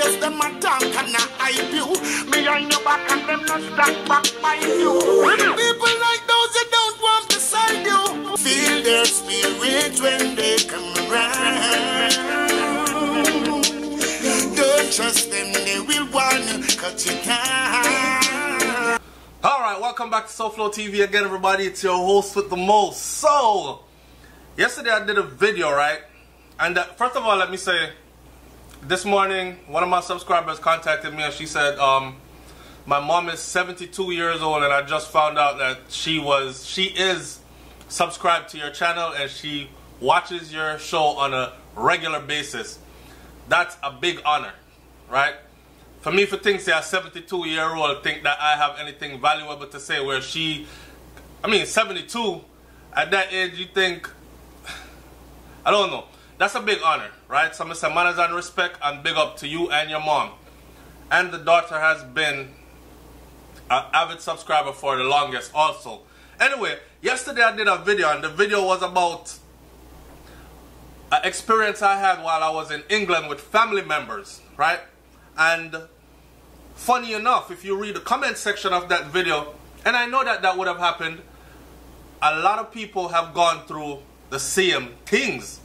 face them a talk and a hype you. Behind your back and them not stand back by you. People like those that don't want beside you. Feel their spirit when they come around. Don't trust them, they will wanna cut you down. Alright, welcome back to SouFLoTV again, everybody. It's your host with the most. So, yesterday I did a video, right? And first of all, let me say, this morning, one of my subscribers contacted me and she said, my mom is 72 years old and I just found out that she is subscribed to your channel and she watches your show on a regular basis. That's a big honor, right? For me, for things say a 72-year-old think that I have anything valuable to say, where she, 72, at that age you think, I don't know. That's a big honor, right? So I say manners and respect and big up to you and your mom. And the daughter has been an avid subscriber for the longest also. Anyway, yesterday I did a video and the video was about an experience I had while I was in England with family members, right? And funny enough, if you read the comment section of that video, and I know that that would have happened, a lot of people have gone through the same things.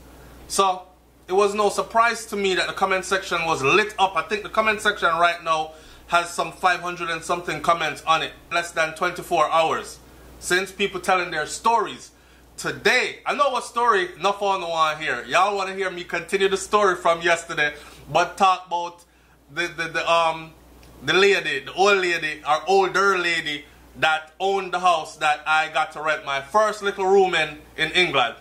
So it was no surprise to me that the comment section was lit up. I think the comment section right now has some 500 and something comments on it. Less than 24 hours since people telling their stories. Today, I know what story enough on the one here. Y'all want to hear me continue the story from yesterday, but talk about the lady, the old lady, or older lady that owned the house that I got to rent my first little room in England.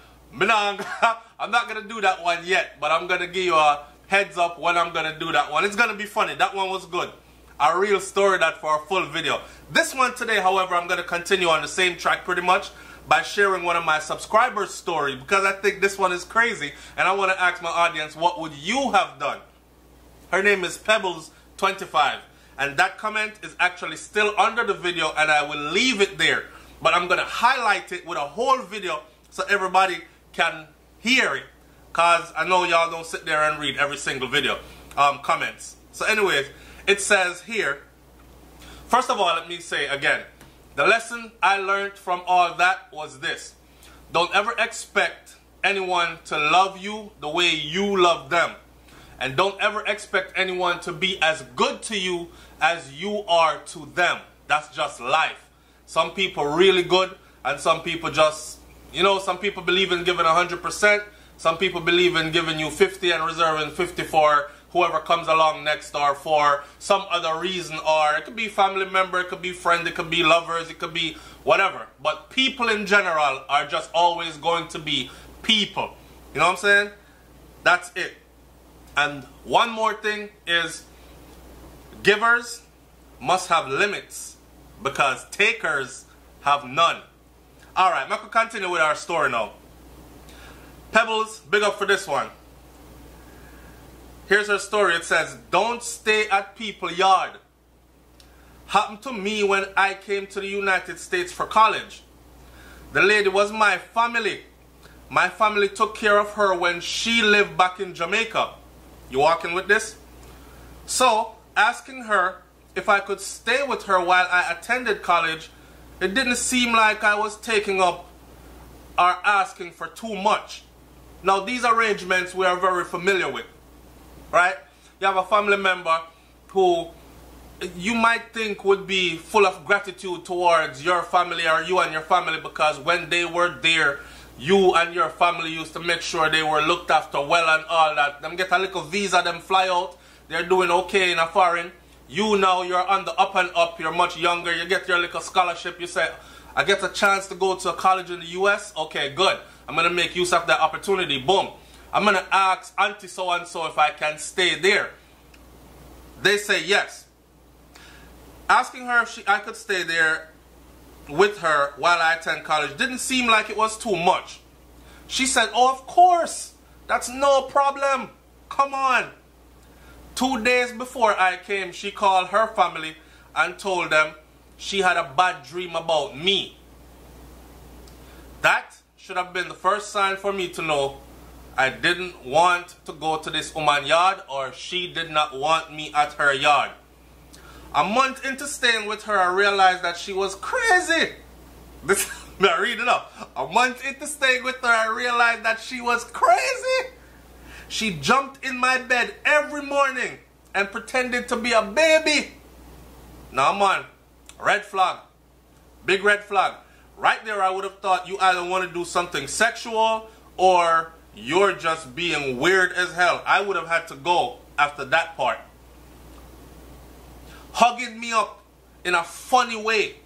I'm not going to do that one yet, but I'm going to give you a heads up when I'm going to do that one. It's going to be funny. That one was good. A real story that for a full video. This one today, however, I'm going to continue on the same track pretty much by sharing one of my subscribers' story, because I think this one is crazy and I want to ask my audience, what would you have done? Her name is Pebbles25 and that comment is actually still under the video and I will leave it there, but I'm going to highlight it with a whole video so everybody can hear it, because I know y'all don't sit there and read every single video comments. So anyways, it says here, first of all, let me say again, the lesson I learned from all that was this: don't ever expect anyone to love you the way you love them, and don't ever expect anyone to be as good to you as you are to them. That's just life. Some people really good and some people just, some people believe in giving 100%. Some people believe in giving you 50 and reserving 50 for whoever comes along next, or for some other reason, or it could be family member, it could be friend, it could be lovers, it could be whatever. But people in general are just always going to be people. You know what I'm saying? That's it. And one more thing is, givers must have limits because takers have none. Alright, I'm going to continue with our story now. Pebbles, big up for this one. Here's her story. It says, don't stay at people's yard. Happened to me when I came to the United States for college. The lady was my family. My family took care of her when she lived back in Jamaica. You walking with this? So, asking her if I could stay with her while I attended college, it didn't seem like I was taking up or asking for too much. Now, these arrangements we are very familiar with, right? You have a family member who you might think would be full of gratitude towards your family or you and your family, because when they were there, you and your family used to make sure they were looked after well and all that. Them get a little visa, them fly out, they're doing okay in a foreign. You now, you're on the up and up, you're much younger, you get your little scholarship, you say, I get a chance to go to a college in the US, okay, good. I'm going to make use of that opportunity, boom. I'm going to ask auntie so-and-so if I can stay there. They say yes. Asking her if I could stay there with her while I attend college didn't seem like it was too much. She said, oh, of course, that's no problem. Come on. 2 days before I came, she called her family and told them she had a bad dream about me. That should have been the first sign for me to know I didn't want to go to this woman's yard, or she did not want me at her yard. A month into staying with her, I realized that she was crazy. This, I read it up. A month into staying with her, I realized that she was crazy. She jumped in my bed every morning and pretended to be a baby. Now, man, red flag. Big red flag. Right there, I would have thought you either want to do something sexual or you're just being weird as hell. I would have had to go after that part. Hugging me up in a funny way,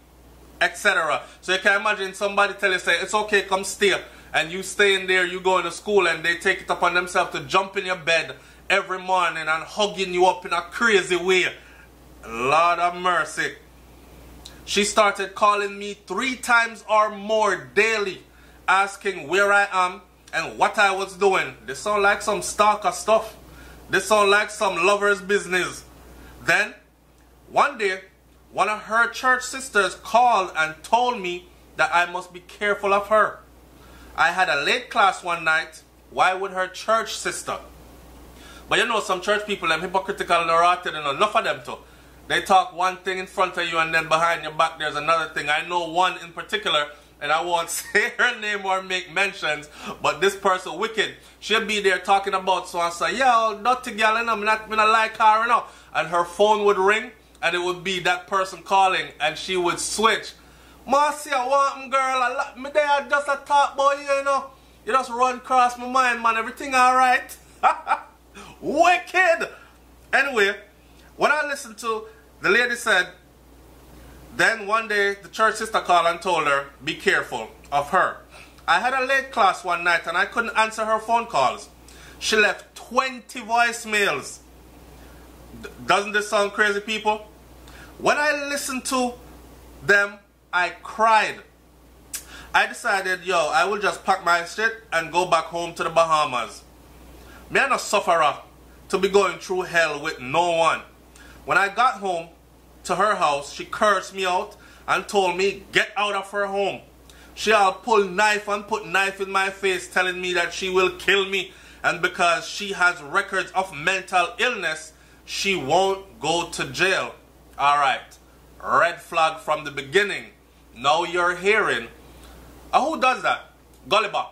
etc. So you can imagine somebody tell you, say, it's okay, come stay. And you stay in there, you go to school, and they take it upon themselves to jump in your bed every morning and hugging you up in a crazy way. Lord of mercy. She started calling me 3 times or more daily, asking where I am and what I was doing. This sound like some stalker stuff. This sound like some lover's business. Then, one day, one of her church sisters called and told me that I must be careful of her. I had a late class one night. Why would her church sister? But you know, some church people, them hypocritical and rotten, and enough of them too. They talk one thing in front of you and then behind your back there's another thing. I know one in particular, and I won't say her name or make mentions, but this person wicked. She'll be there talking about so and say, yo, dirty girl, you know, I'm not like her, you know. And her phone would ring, and it would be that person calling, and she would switch. Marcy, I want girl, me there just a talk about you, you know. You just run across my mind, man. Everything alright? Wicked! Anyway, when I listened to, the lady said, then one day the church sister called and told her, be careful of her. I had a late class one night and I couldn't answer her phone calls. She left 20 voicemails. Doesn't this sound crazy, people? When I listened to them, I cried. I decided, yo, I will just pack my shit and go back home to the Bahamas. Me I'm a sufferer to be going through hell with no one. When I got home to her house, she cursed me out and told me, get out of her home. She'll pull knife and put knife in my face, telling me that she will kill me. And because she has records of mental illness, she won't go to jail. Alright, red flag from the beginning. Now you're hearing, who does that? Gullibop.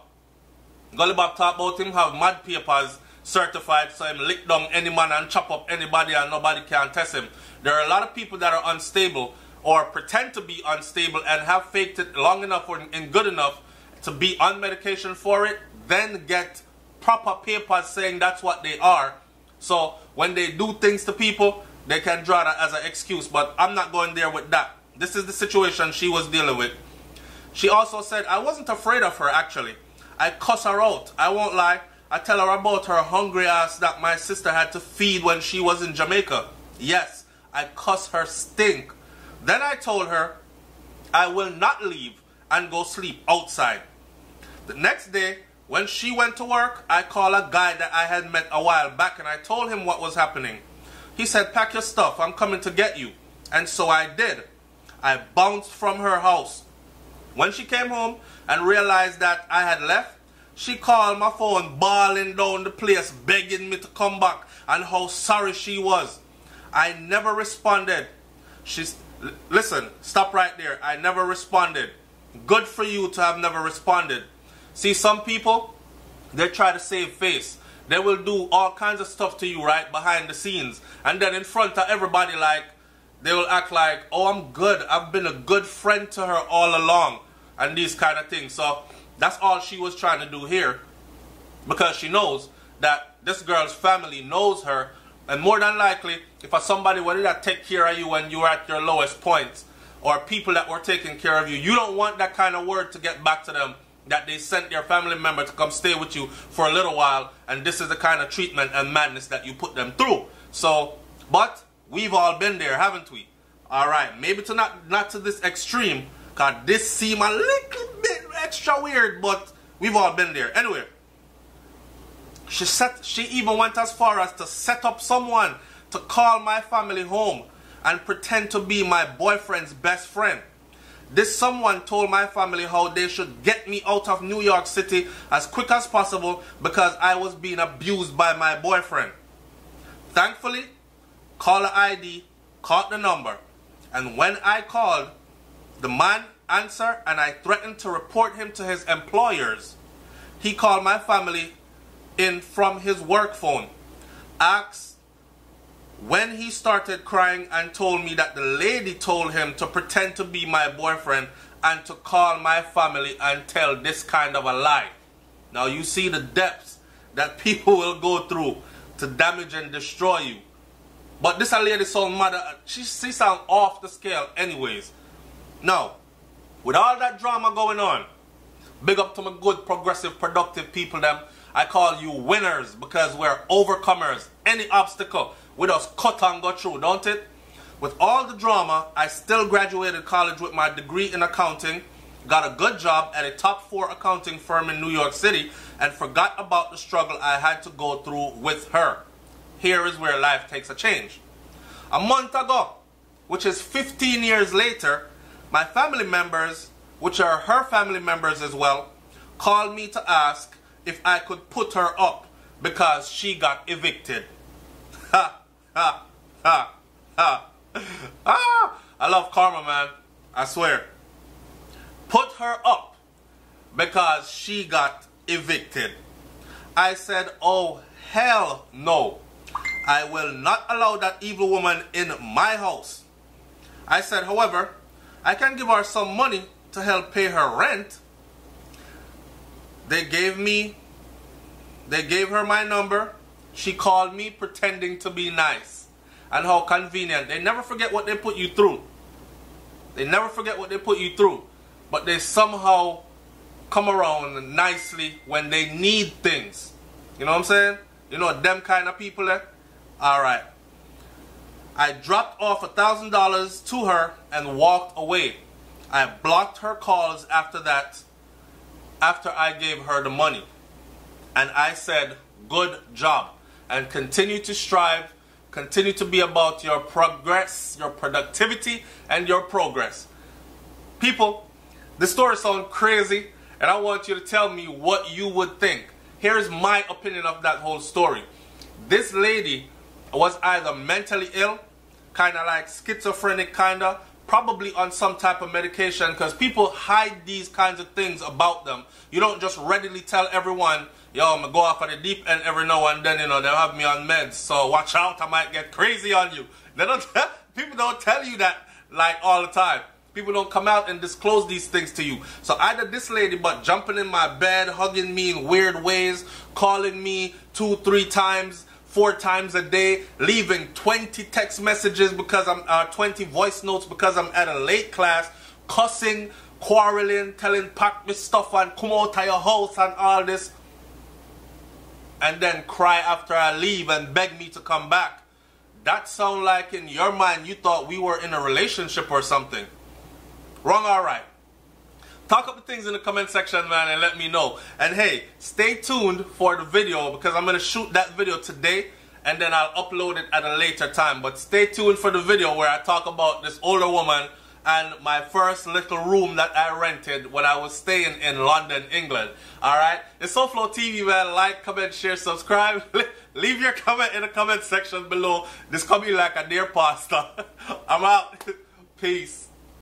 Gullibop talk about him have mad papers certified so him lick down any man and chop up anybody and nobody can test him. There are a lot of people that are unstable or pretend to be unstable and have faked it long enough or and good enough to be on medication for it, then get proper papers saying that's what they are. So when they do things to people, they can draw that as an excuse, but I'm not going there with that. This is the situation she was dealing with. She also said, I wasn't afraid of her actually. I cuss her out. I won't lie. I tell her about her hungry ass that my sister had to feed when she was in Jamaica. Yes, I cuss her stink. Then I told her I will not leave and go sleep outside. The next day, when she went to work, I called a guy that I had met a while back and I told him what was happening. He said, pack your stuff, I'm coming to get you. And so I did. I bounced from her house. When she came home and realized that I had left, she called my phone, bawling down the place, begging me to come back and how sorry she was. I never responded. Listen, stop right there. I never responded. Good for you to have never responded. See, some people, they try to save face. They will do all kinds of stuff to you right behind the scenes. And then in front of everybody, like, they will act like, oh, I'm good. I've been a good friend to her all along. And these kind of things. So that's all she was trying to do here. Because she knows that this girl's family knows her. And more than likely, if somebody wanted to take care of you when you were at your lowest points, or people that were taking care of you, you don't want that kind of word to get back to them, that they sent their family member to come stay with you for a little while, and this is the kind of treatment and madness that you put them through. So, but we've all been there, haven't we? Alright, maybe to not to this extreme, because this seems a little bit extra weird, but we've all been there. Anyway, she even went as far as to set up someone to call my family home and pretend to be my boyfriend's best friend. This someone told my family how they should get me out of New York City as quick as possible because I was being abused by my boyfriend. Thankfully, caller ID caught the number, and when I called, the man answered and I threatened to report him to his employers. He called my family in from his work phone, asked when he started crying, and told me that the lady told him to pretend to be my boyfriend and to call my family and tell this kind of a lie. Now you see the depths that people will go through to damage and destroy you. But this lady sound mad. She sound off the scale anyways. Now, with all that drama going on, big up to my good, progressive, productive people them. I call you winners because we're overcomers. Any obstacle, we just cut and go through, don't it? With all the drama, I still graduated college with my degree in accounting, got a good job at a top 4 accounting firm in New York City, and forgot about the struggle I had to go through with her. Here is where life takes a change. A month ago, which is 15 years later, my family members, which are her family members as well, called me to ask if I could put her up because she got evicted. Ha, ha, ha, ha. Ah, I love karma, man. I swear. Put her up because she got evicted. I said, oh, hell no. I will not allow that evil woman in my house. I said, however, I can give her some money to help pay her rent. They gave her my number. She called me pretending to be nice. And how convenient. They never forget what they put you through. They never forget what they put you through. But they somehow come around nicely when they need things. You know what I'm saying? You know them kind of people there? Alright. I dropped off $1,000 to her and walked away. I blocked her calls after that, after I gave her the money. And I said, good job. And continue to strive, continue to be about your progress, your productivity, and your progress. People, the story sounds crazy, and I want you to tell me what you would think. Here's my opinion of that whole story. This lady was either mentally ill, kind of like schizophrenic, probably on some type of medication, because people hide these kinds of things about them. You don't just readily tell everyone, yo, I'm going to go off on the deep end every now and then, you know, they'll have me on meds, so watch out, I might get crazy on you. People don't tell you that like all the time. People don't come out and disclose these things to you. So either this lady, but jumping in my bed, hugging me in weird ways, calling me 2, 3 times, 4 times a day, leaving 20 text messages because I'm 20 voice notes because I'm at a late class, cussing, quarreling, telling pack me stuff and come out of your house and all this, and then cry after I leave and beg me to come back. That sound like in your mind you thought we were in a relationship or something. Wrong or right? Talk up the things in the comment section, man, and let me know. And hey, stay tuned for the video because I'm going to shoot that video today and then I'll upload it at a later time. But stay tuned for the video where I talk about this older woman and my first little room that I rented when I was staying in London, England. Alright? It's SouFLoTV, man. Like, comment, share, subscribe. Leave your comment in the comment section below. This could be like a dear pasta. I'm out. Peace.